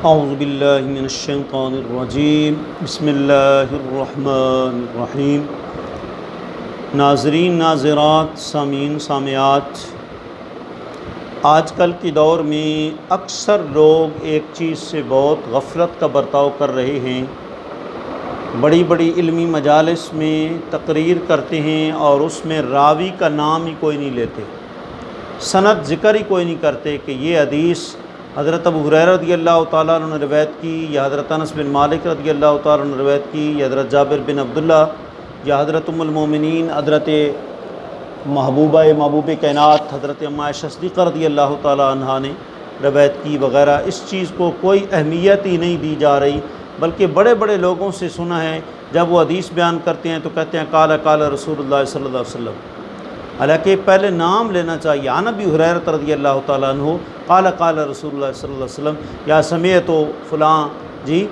اعوذ باللہ من الشیطان الرجیم بسم اللہ الرحمن الرحیم۔ ناظرین، ناظرات، سامعین، سامعات، آج کل کے دور میں اکثر لوگ ایک چیز سے بہت غفلت کا برتاؤ کر رہے ہیں۔ بڑی بڑی علمی مجالس میں تقریر کرتے ہیں اور اس میں راوی کا نام ہی کوئی نہیں لیتے، سند ذکر ہی کوئی نہیں کرتے کہ یہ حدیث حضرت ابو ہریرہ رضی اللہ تعالیٰ عنہ نے روایت کی، یا حضرت انس بن مالک رضی اللہ تعالیٰ عنہ نے روایت کی، یا حضرت جابر بن عبداللہ، یا حضرت ام المومنین حضرت محبوب کائنات حضرت ام عائشہ صدیقہ رضی اللہ تعالیٰ عنہ نے روایت کی وغیرہ۔ اس چیز کو کوئی اہمیت ہی نہیں دی جا رہی، بلکہ بڑے بڑے لوگوں سے سنا ہے جب وہ حدیث بیان کرتے ہیں تو کہتے ہیں قال قال رسول اللہ صلی اللہ علیہ وسلم، حالانکہ پہلے نام لینا چاہیے۔ عن ابی ہریرہ رضی اللہ تعالیٰ عنہ قال قال رسول اللہ صلی اللہ علیہ وسلم، یا سمیعت فلاں جی۔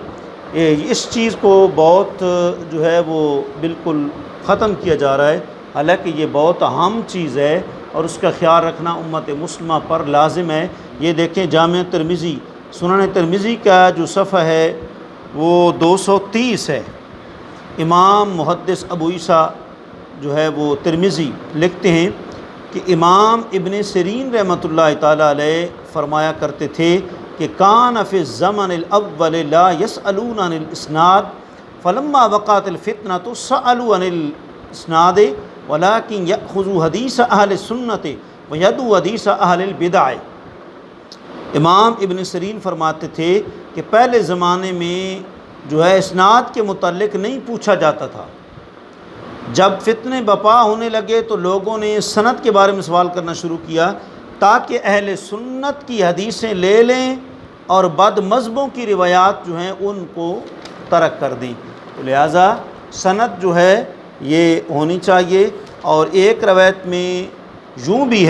اس چیز کو بہت جو ہے وہ بالکل ختم کیا جا رہا ہے، حالانکہ یہ بہت اہم چیز ہے اور اس کا خیال رکھنا امت مسلمہ پر لازم ہے۔ یہ دیکھیں جامع ترمذی، سنن ترمذی کا جو صفحہ ہے وہ 230 ہے۔ امام محدث ابو عیسیٰ جو ہے وہ ترمذی لکھتے ہیں کہ امام ابن سیرین رحمۃ اللہ تعالیٰ علیہ فرمایا کرتے تھے کہ کان فی الزمن الاول لا یسألون عن الاسناد فلما وقعت الفتنة سألوا عن الاسناد ولكن یأخذوا حدیث اہل السنت ویدعوا حدیث اہل البدع۔ امام ابن سیرین فرماتے تھے کہ پہلے زمانے میں جو ہے اسناد کے متعلق نہیں پوچھا جاتا تھا، جب فتنے بپا ہونے لگے تو لوگوں نے سند کے بارے میں سوال کرنا شروع کیا تاکہ اہل سنت کی حدیثیں لے لیں اور بد مذہبوں کی روایات جو ہیں ان کو ترک کر دیں۔ تو لہٰذا سند جو ہے یہ ہونی چاہیے۔ اور ایک روایت میں یوں بھی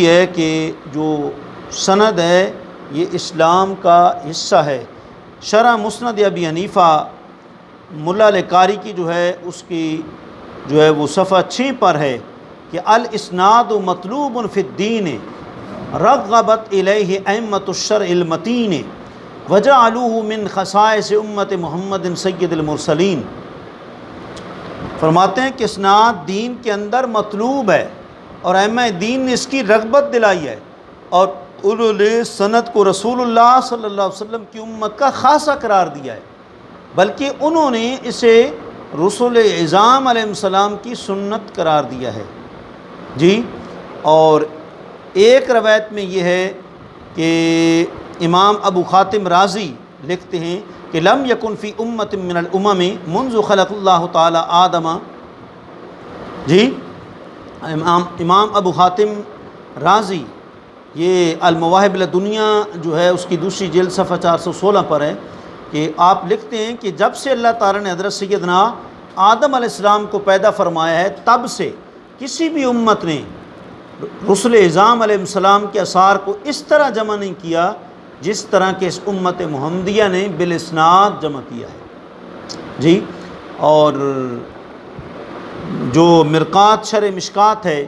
ہے، کہ جو سند ہے یہ اسلام کا حصہ ہے۔ شرح مسند ابی حنیفہ ملا لقاری کی جو ہے اس کی جو ہے وہ صفحہ 6 پر ہے کہ الاسناد مطلوب فی الدین رغبت الیہ ائمۃ الشرع المتین وجعلوہ من خصائص امت محمد سید المرسلین۔ فرماتے ہیں کہ اسناد دین کے اندر مطلوب ہے اور ائمہ دین نے اس کی رغبت دلائی ہے، اور انہوں نے سند کو رسول اللہ صلی اللہ علیہ وسلم کی امت کا خاصہ قرار دیا ہے، بلکہ انہوں نے اسے رسول اعظام علیہ السلام کی سنت قرار دیا ہے جی۔ اور ایک روایت میں یہ ہے کہ امام ابو خاتم رازی لکھتے ہیں کہ لم یکن فی امت من الامم منذ خلق اللہ تعالی آدم جی۔ امام ابو خاتم رازی یہ المواہب لدنیا جو ہے اس کی دوسری جلد صفحہ 416 پر ہے کہ آپ لکھتے ہیں کہ جب سے اللہ تعالیٰ نے حضرت سیدنا آدم علیہ السلام کو پیدا فرمایا ہے تب سے کسی بھی امت نے رسول اعظام علیہ السلام کے آثار کو اس طرح جمع نہیں کیا جس طرح کہ اس امت محمدیہ نے بالاسناد جمع کیا ہے جی۔ اور جو مرقات شرح مشکات ہے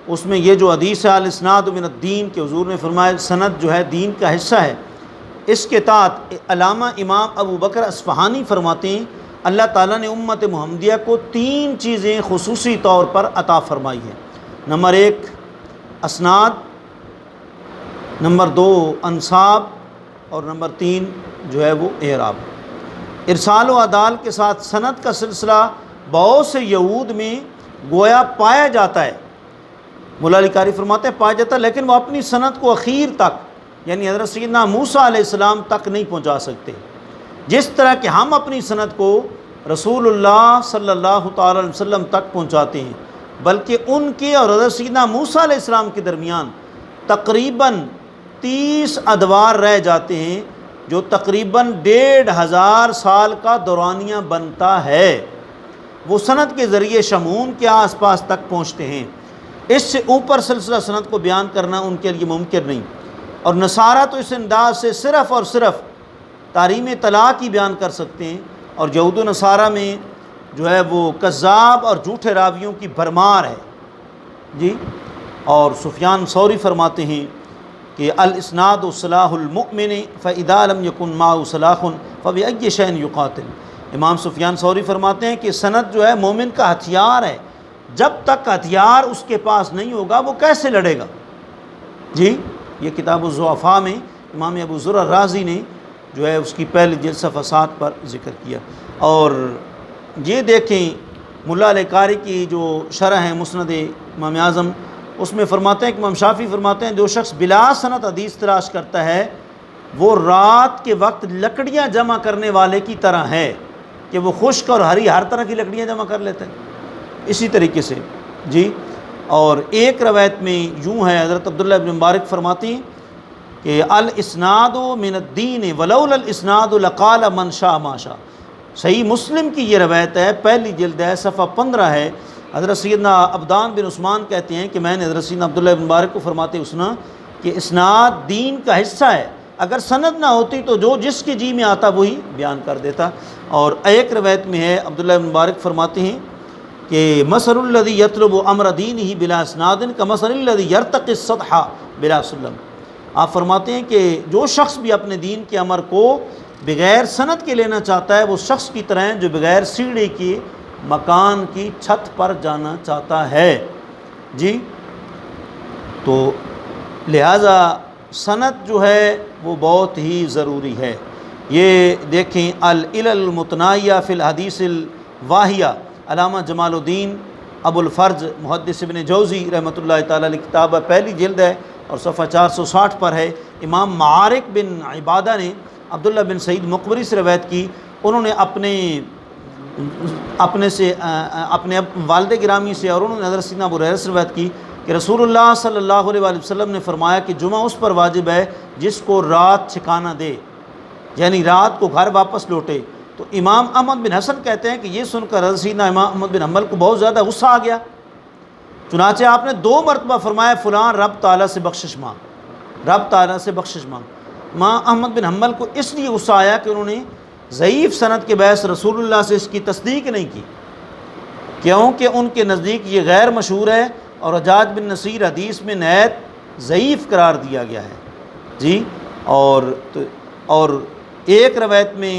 اس میں یہ جو حدیث ہے الاسناد من الدین کہ حضور نے فرمایا سند جو ہے دین کا حصہ ہے، اس کے تحت علامہ امام ابو بکر اصفہانی فرماتے ہیں اللہ تعالیٰ نے امت محمدیہ کو 3 چیزیں خصوصی طور پر عطا فرمائی ہیں۔ نمبر 1 اسناد، نمبر 2 انساب، اور نمبر 3 جو ہے وہ اعراب۔ ارسال و عدال کے ساتھ سند کا سلسلہ بہت سے یہود میں گویا پایا جاتا ہے، مولا علی قاری فرماتے ہیں پایا جاتا ہے، لیکن وہ اپنی سند کو اخیر تک یعنی حضرت سیدنا موسیٰ علیہ السلام تک نہیں پہنچا سکتے، جس طرح کہ ہم اپنی سند کو رسول اللہ صلی اللہ تعالی علیہ وسلم تک پہنچاتے ہیں، بلکہ ان کے اور حضرت سیدنا موسیٰ علیہ السلام کے درمیان تقریباً 30 ادوار رہ جاتے ہیں، جو تقریباً 1500 سال کا دورانیہ بنتا ہے۔ وہ سند کے ذریعے شمعون کے آس پاس تک پہنچتے ہیں، اس سے اوپر سلسلہ سند کو بیان کرنا ان کے لیے ممکن نہیں۔ اور نصارہ تو اس انداز سے صرف اور صرف تحریم طلاق ہی بیان کر سکتے ہیں، اور یہود و نصارہ میں جو ہے وہ کذاب اور جھوٹے راویوں کی بھرمار ہے جی۔ اور سفیان ثوری فرماتے ہیں کہ الاسناد صلاح المؤمن فاذا لم يكن معه صلاح فبأي شيء يقاتل۔ امام سفیان ثوری فرماتے ہیں کہ سند جو ہے مومن کا ہتھیار ہے، جب تک ہتھیار اس کے پاس نہیں ہوگا وہ کیسے لڑے گا؟ جی یہ کتاب الضعفاء میں امام ابو زرع الرازی نے جو ہے اس کی پہلی جلد صفحہ 7 پر ذکر کیا۔ اور یہ دیکھیں ملا علیہ قاری کی جو شرح ہے مسند امام اعظم، اس میں فرماتے ہیں کہ امام شافعی فرماتے ہیں جو شخص بلا سند حدیث تلاش کرتا ہے وہ رات کے وقت لکڑیاں جمع کرنے والے کی طرح ہے کہ وہ خشک اور ہری ہر طرح کی لکڑیاں جمع کر لیتے ہیں۔ اسی طریقے سے جی، اور ایک روایت میں یوں ہے، حضرت عبداللہ ابن مبارک فرماتی ہیں کہ الاسناد من الدین ولولا الاسناد لقال من شاء ما شاء۔ صحیح مسلم کی یہ روایت ہے، پہلی جلد ہے، صفحہ 15 ہے۔ حضرت سیدنا عبدان بن عثمان کہتے ہیں کہ میں نے حضرت سیدنا عبداللہ بن مبارک کو فرماتے سنا کہ اسناد دین کا حصہ ہے، اگر سند نہ ہوتی تو جو جس کے جی میں آتا وہی بیان کر دیتا۔ اور ایک روایت میں ہے عبداللہ بن مبارک فرماتے ہیں کہ مثل الذی یطلب امر دینہ بلا اسناد کمثل الذی یرتقی السطح بلا سلم۔ آپ فرماتے ہیں کہ جو شخص بھی اپنے دین کے امر کو بغیر سند کے لینا چاہتا ہے وہ شخص کی طرح جو بغیر سیڑھی کی مکان کی چھت پر جانا چاہتا ہے۔ جی تو لہٰذا سند جو ہے وہ بہت ہی ضروری ہے۔ یہ دیکھیں العلل المتناہیہ فی الحدیث الواہیہ، علامہ جمال الدین ابو الفرج محدث ابن جوزی رحمۃ اللہ تعالی علیہ کتاب ہے، پہلی جلد ہے اور صفحہ 460 پر ہے۔ امام معارک بن عبادہ نے عبداللہ بن سعید مقبری سے روایت کی، انہوں نے اپنے والد گرامی سے اور انہوں نے حضرت سیدنا ابو ہریرہ سے روایت کی کہ رسول اللہ صلی اللہ علیہ وآلہ وسلم نے فرمایا کہ جمعہ اس پر واجب ہے جس کو رات ٹھکانہ دے، یعنی رات کو گھر واپس لوٹے۔ تو امام احمد بن حسن کہتے ہیں کہ یہ سن کر حضرت سیدنا امام احمد بن حنبل کو بہت زیادہ غصہ آ گیا، چنانچہ آپ نے 2 مرتبہ فرمایا فلاں رب تعالیٰ سے بخشش مانگ، رب تعالیٰ سے بخشش مانگ۔ امام احمد بن حنبل کو اس لیے غصہ آیا کہ انہوں نے ضعیف سند کے باعث رسول اللہ سے اس کی تصدیق نہیں کی، کیونکہ ان کے نزدیک یہ غیر مشہور ہے اور حجاج بن نصیر حدیث میں نہایت ضعیف قرار دیا گیا ہے۔ جی اور ایک روایت میں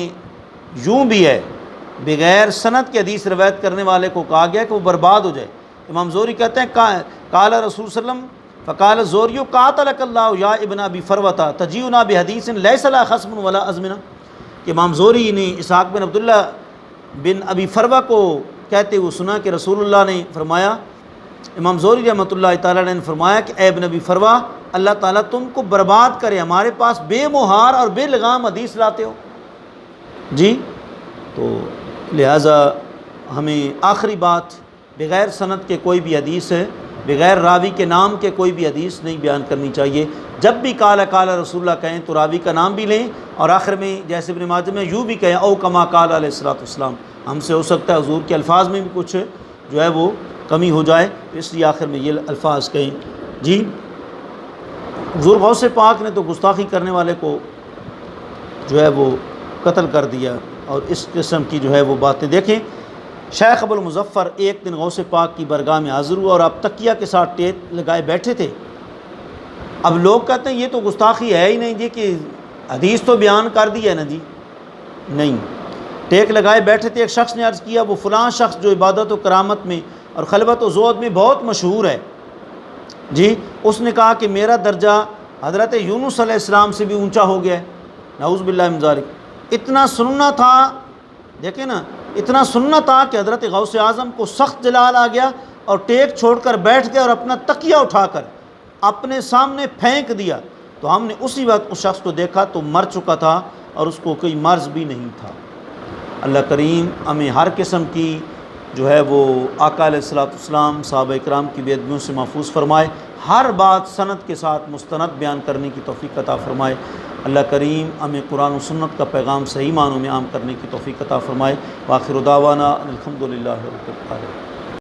یوں بھی ہے بغیر سند کے حدیث روایت کرنے والے کو کہا گیا کہ وہ برباد ہو جائے۔ امام زہری کہتے ہیں قال رسول صلی اللہ علیہ وسلم فقال الزہری قاتلک اللہ یا ابن ابی فروۃ تجیؤنا بحدیث لیس لها خصم ولا ازمنہ، کہ امام زہری نے اسحاق بن عبداللہ بن ابی فروہ کو کہتے ہوئے سنا کہ رسول اللہ نے فرمایا، امام زہری رحمۃ اللہ تعالیٰ نے فرمایا کہ اے ابن ابی فروہ اللہ تعالیٰ تم کو برباد کرے، ہمارے پاس بے مہار اور بے لگام حدیث لاتے ہو۔ جی تو لہٰذا ہمیں آخری بات، بغیر سند کے کوئی بھی حدیث ہے، بغیر راوی کے نام کے کوئی بھی حدیث نہیں بیان کرنی چاہیے۔ جب بھی قال رسول اللہ کہیں تو راوی کا نام بھی لیں، اور آخر میں جیسے ابن ماجہ میں یوں بھی کہیں او کما قال علیہ الصلوۃ والسلام، ہم سے ہو سکتا ہے حضور کے الفاظ میں بھی کچھ جو ہے وہ کمی ہو جائے، اس لیے آخر میں یہ الفاظ کہیں۔ جی حضور غوث پاک نے تو گستاخی کرنے والے کو جو ہے وہ قتل کر دیا، اور اس قسم کی جو ہے وہ باتیں دیکھیں۔ شیخ ابو المظفر ایک دن غوث پاک کی برگاہ میں حاضر ہوا اور آپ تکیہ کے ساتھ ٹیک لگائے بیٹھے تھے۔ اب لوگ کہتے ہیں یہ تو گستاخی ہے ہی نہیں جی، کہ حدیث تو بیان کر دی ہے نا جی، نہیں، ٹیک لگائے بیٹھے تھے۔ ایک شخص نے عرض کیا وہ فلاں شخص جو عبادت و کرامت میں اور خلوت و زہد میں بہت مشہور ہے، جی اس نے کہا کہ میرا درجہ حضرت یونس علیہ السلام سے بھی اونچا ہو گیا ہے، نعوذ باللہ من ذالک۔ اتنا سننا تھا، دیکھیں نا، اتنا سننا تھا کہ حضرت غوث اعظم کو سخت جلال آ گیا اور ٹیک چھوڑ کر بیٹھ گئے اور اپنا تکیہ اٹھا کر اپنے سامنے پھینک دیا۔ تو ہم نے اسی وقت اس شخص کو دیکھا تو مر چکا تھا اور اس کو کوئی مرض بھی نہیں تھا۔ اللہ کریم ہمیں ہر قسم کی جو ہے وہ آقا علیہ الصلوۃ والسلام صحابہ کرام کی بے ادبیوں سے محفوظ فرمائے، ہر بات سند کے ساتھ مستند بیان کرنے کی توفیق عطا فرمائے۔ اللہ کریم ہمیں قرآن و سنت کا پیغام صحیح معنوں میں عام کرنے کی توفیق عطا فرمائے۔ وآخر دعوانا الحمدللہ رب العالمین۔